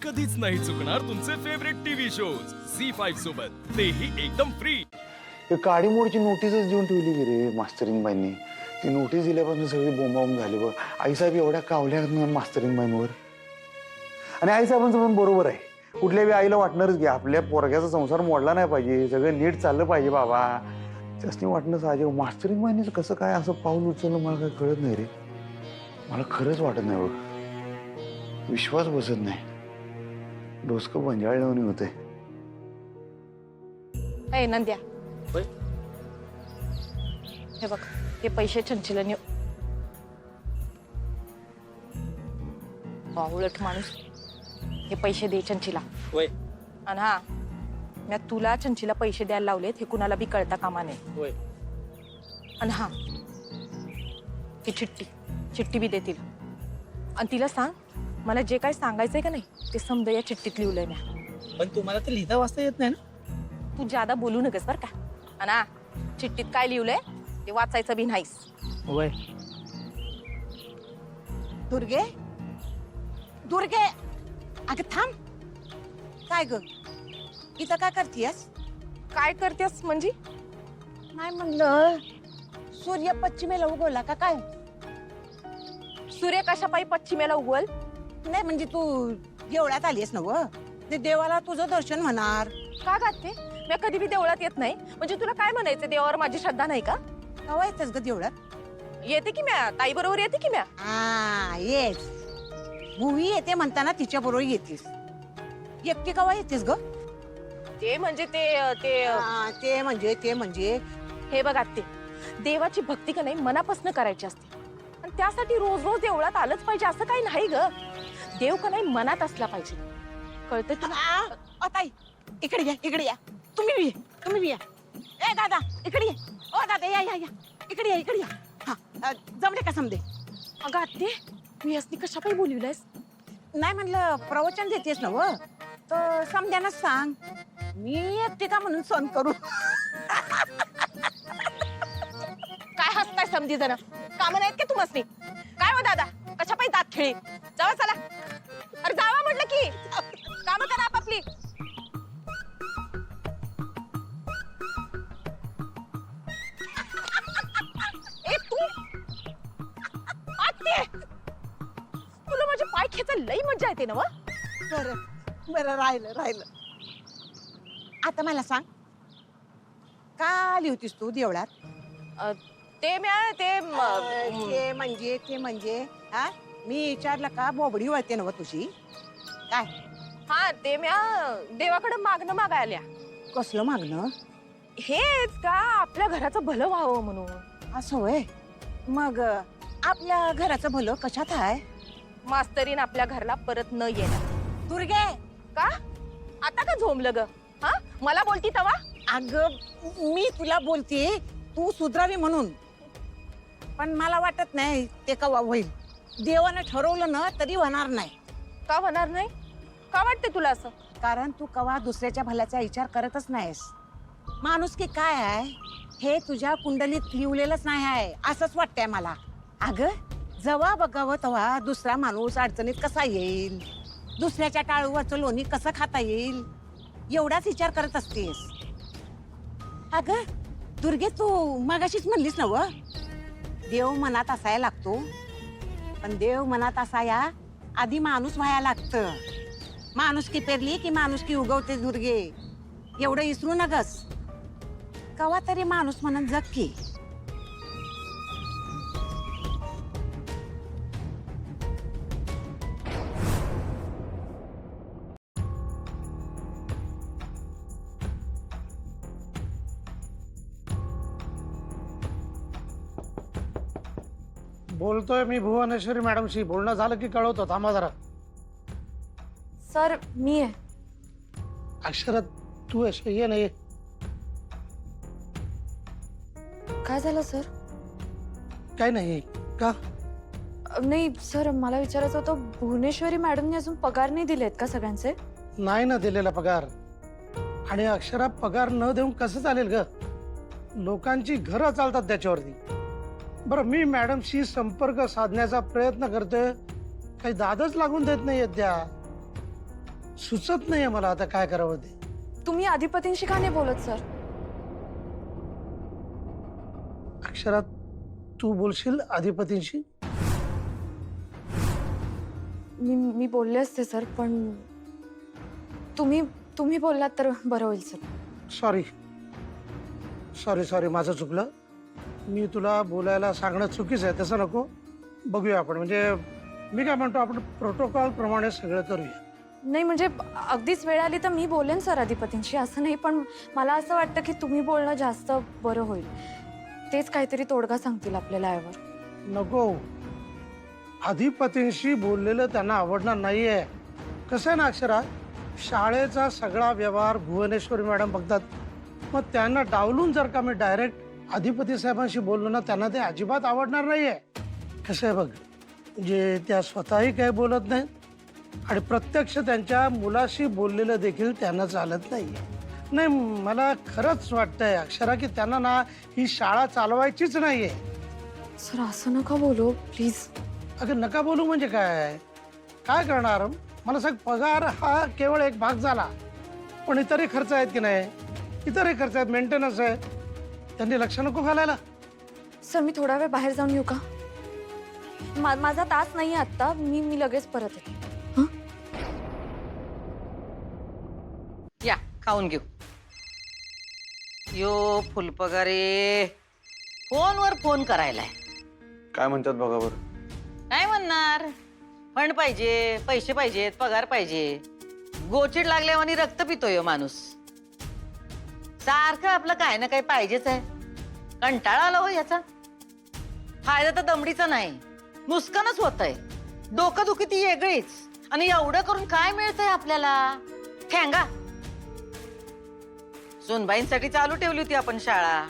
कधीच नाही चुकणार तुमचे फेवरेट टीव्ही शोज झी5 सोबत, तेही एकदम फ्री। काडी मोडची नोटीसच देऊन ठेवली की रे मास्तरीन बाईंनी। ती नोटीस दिल्यापासून सगळी बोंबाबोंब झाली बघ। आईसाहेब एवढ्या कावल्या मास्तरीन बाईंवर। आणि आईसाहेबांचं पण बरोबर आहे, कुठल्या बी आईला वाटणारच की आपल्या पोरग्याचा संसार मोडला नाही पाहिजे, सगळं नीट चाललं पाहिजे बाबा। त्यासनी वाटणं साहजिक। मास्तरीन बाईंनीच कसं काय असं पाऊल उचललं मला काही कळत नाही रे। मला खरंच वाटत नाही बघ, विश्वास बसत नाही, डोसकं बंजाळल्यावानी होते। ए नंद्या, हे बघ, हे पैसे चंचीला नेऊ। बावळट माणूस, हे पैसे दे चंचीला। आणि हा, मी तुला चंचीला पैसे द्यायला लावलेत, हे कुणाला बी कळता कामा नये। आणि हा, ही चिठ्ठी बी देतील। आणि तिला सांग, मला जे काय सांगायचंय का नाही ते समज या चिठ्ठीत लिहिलंय मी। पण तुम्हाला तर लिहिता वाचता येत नाही ना? तू ज्यादा बोलू नकस बर का। आणि हा, चिठ्ठीत काय लिहिलंय ते वाचायचं बी नाहीस। होय। दुर्गे, दुर्गे, अगं थांब। काय ग, इथं काय करतीयस? काय करतेस म्हणजे? नाही म्हणलं, सूर्य पश्चिमेला उगवला का काय? सूर्य कशापायी पश्चिमेला उगवल? नाही म्हणजे तू देवळात आलीस ना व, ते देवाला तुझं दर्शन होणार। का गाते? मी कधी बी देवळात येत नाही, म्हणजे तुला काय म्हणायचं, देवावर माझी श्रद्धा नाही का? कवा येतेस ग देवळात? येते की म्या, ताई बरोबर येते की म्या। हा येस, भुवी येते म्हणताना तिच्या बरोबर येतीस। एकटी कवा येतेस ग? ते म्हणजे ते म्हणजे हे बघ आत्ते, देवाची भक्ती का नाही मनापासून करायची असते, आणि त्यासाठी रोज रोज देवळात आलंच पाहिजे असं काही नाही ग। देव का नाही मनात असला पाहिजे, कळतंय तुला? ताई इकडे या, इकडे या, तुम्ही बी या। ए दादा इकडे ये, ओ दादा या या या, इकडे या। हा, जमले का समजे? अगं आत्ते, मी असली कशापायी बोलविलंयस? नाही म्हणलं प्रवचन देतेस ना व, तर समद्यानच सांग, मी एकटी का म्हणून सण करू? काय हसताय समधी जण? कामं नाहीत का तुम्हासनी? काय हो दादा, कशापायी दात खेळी? जावा चला, अरे जावा म्हटलं की, कामं करा आपापली। ए तू आत्ते, तुला माझे पाय खेचायला लई मज्जा येते ना व? बरं राहिलं। आता मला सांग, का आली होतीस तू देवळात? ते म्हणजे हा, मी विचारलं का बोबडी वळते ना व तुझी? काय हा, ते म्या देवाकडे मागणं मागायला। कसलं मागणं? हेच का, आपल्या घराचं भलं व्हावं म्हणून। असं होय? मग आपल्या घराचं भलं कशात आहे? मास्तरीन आपल्या घरला परत न येणार। दुर्गे, का आता का झोंबलं ग? हा, मला बोलती तवा? अगं मी तुला बोलते, तू सुधरावी म्हणून, पण मला वाटत नाही ते कवा होईल। देवानं ठरवलं ना तरी होणार नाही। का होणार नाही? का वाटते तुला असं? कारण तू कवा दुसऱ्याच्या भल्याचा विचार करतच नाहीस। माणुसकी काय आहे हे तुझ्या कुंडलीत लिहिलेलंच नाही आहे, असंच वाटतंय मला। अगं जेव्हा बघावं तेव्हा दुसरा माणूस अडचणीत कसा येईल, दुसऱ्याच्या टाळूवरचं लोणी कसं खाता येईल, एवढाच विचार करत असतेस। अगं दुर्गे, तू मगाशीच म्हणलीस ना व, देव मनात असायला लागतो, पण देव मनात असाया आधी माणूस व्हायला लागतं। माणुसकी पेरली की माणुसकी उगवते दुर्गे, एवढं विसरू नगस। कवा तरी माणूस म्हणून जग की। बोलतोय मी भुवनेश्वरी मॅडमशी, बोलणं झालं की कळवतो, थांबा जरा। सर मी आहे। अक्षरात तू ये नाही? काय झालं सर? काय नाही का? नाही सर, मला विचारायचं होतं, भुवनेश्वरी मॅडमने अजून पगार नाही दिलेत का सगळ्यांचे? नाही ना दिलेला पगार, आणि अक्षरा पगार न देऊन कसं चालेल ग? लोकांची घरं चालतात त्याच्यावरती। बरं, मी मॅडमशी संपर्क साधण्याचा प्रयत्न करतोय, काही दादच लागून देत नाहीयेत त्या। सुचत नाहीये मला आता काय करावं ते. तुम्ही अधिपतींशी का नाही बोलत सर? अक्षरात तू बोलशील अधिपतींशी? मी बोलले असते सर, पण तुम्ही बोललात तर बरं होईल सर. सॉरी सॉरी सॉरी माझं चुकलं. मी तुला बोलायला सांगणं चुकीचं आहे, तसं नको. बघूया आपण, म्हणजे मी काय म्हणतो, आपण प्रोटोकॉल प्रमाणे सगळं करूया. नाही म्हणजे अगदीच वेळ आली तर मी बोलेन सर अधिपतींशी, असं नाही, पण मला असं वाटतं की तुम्ही बोलणं जास्त बरं होईल. तेच काहीतरी तोडगा सांगतील आपल्याला यावर. नको, अधिपतींशी बोललेलं त्यांना आवडणार नाहीये. कसं आहे ना अक्षरा, शाळेचा सगळा व्यवहार भुवनेश्वरी मॅडम बघतात. मग त्यांना डावलून जर का मी डायरेक्ट अधिपती साहेबांशी बोललो ना, त्यांना ते अजिबात आवडणार नाहीये. कसं आहे बघ, म्हणजे त्या स्वतःही काही बोलत नाहीत आणि प्रत्यक्ष त्यांच्या मुलाशी बोललेलं देखील त्यांना चालत नाहीये. नाही, मला खरंच वाटतंय अक्षरा की त्यांना ना ही शाळा चालवायचीच नाहीये. सर असं नका बोलू प्लीज. अगं नका बोलू म्हणजे काय? काय करणार? मला सांग, पगार हा केवळ एक भाग झाला, पण इतरही खर्च आहेत की नाही? इतरही खर्च आहेत, मेंटेनन्स आहे. त्यांनी लक्ष नको घालायला? सर मी थोडा वेळ बाहेर जाऊन येऊ का? माझा तास नाही आत्ता, मी लगेच परत येते. या खाऊन घेऊ. यो फुलपगारे फोनवर फोन करायलाय. काय म्हणतात बघा बरं. काय म्हणणार? फंड पाहिजे, पैसे पाहिजेत, पगार पाहिजे. गोचिड लागल्यावानी रक्त पितोय माणूस. सारखं आपलं काय ना काही पाहिजेच आहे. कंटाळा आला हो याचा. फायदा तर दमडीचा नाही, नुकसानच होत आहे. डोकं दुखी ती वेगळीच. आणि एवढं करून काय मिळतंय आपल्याला? ठेंगा. सोनबाईंसाठी चालू ठेवली होती आपण शाळा,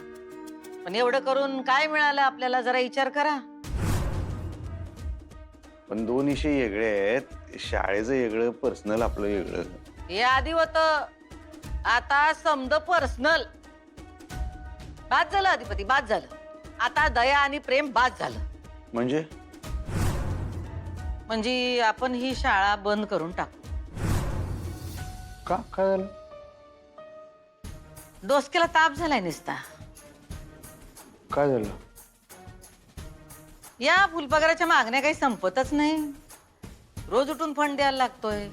पण एवढं करून काय मिळालं आपल्याला? जरा विचार करा. पण दोन विषय वेगळे आहेत. शाळेचं वेगळं, पर्सनल आपलं वेगळं. हे आधी होत, आता समज पर्सनल. बाद झालं अधिपती, बाद झालं. आता दया आणि प्रेम बाद झालं. म्हणजे म्हणजे आपण ही शाळा बंद करून टाकू. का? काय झालं? डोसक्याला ताप झालाय नुसता. काय झालं? या फुलपगाराच्या मागण्या काही संपतच नाही. रोज उठून फंड द्यायला लागतोय.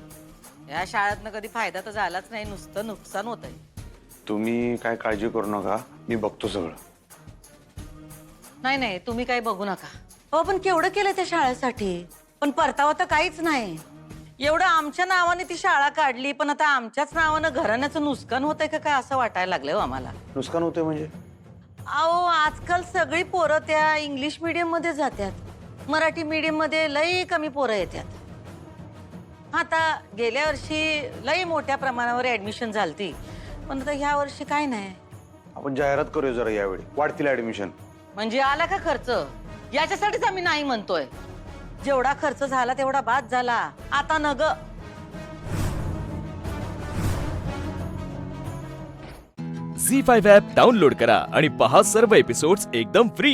या शाळेतनं कधी फायदा तर झालाच नाही, नुसतं नुकसान होत आहे. तुम्ही काय काळजी करू नका, मी बघतो सगळं. नाही नाही, तुम्ही काही बघू नका. हो, पण केवढं केलं त्या शाळेसाठी, पण परतावा तर काहीच नाही. एवढं आमच्या नावाने ती शाळा काढली, पण आता आमच्याच नावानं घराण्याचं नुकसान होतंय का काय असं वाटायला लागलंय हो आम्हाला. नुकसान होतंय म्हणजे? अहो, आजकाल सगळी पोरं त्या इंग्लिश मीडियम मध्ये जातात. मराठी मीडियम मध्ये लई कमी पोरं येतात. आता गेल्या वर्षी लई मोठ्या प्रमाणावर ऍडमिशन झालती, पण आता ह्या वर्षी काय नाही. आपण जाहिरात करूया जरा यावेळी, वाढतील ऍडमिशन. म्हणजे आला का खर्च? याच्यासाठीच आम्ही नाही म्हणतोय. जेवढा खर्च झाला तेवढा बाद झाला. आता नग. झी 5 ॲप डाउनलोड करा आणि पहा सर्व एपिसोड्स एकदम फ्री.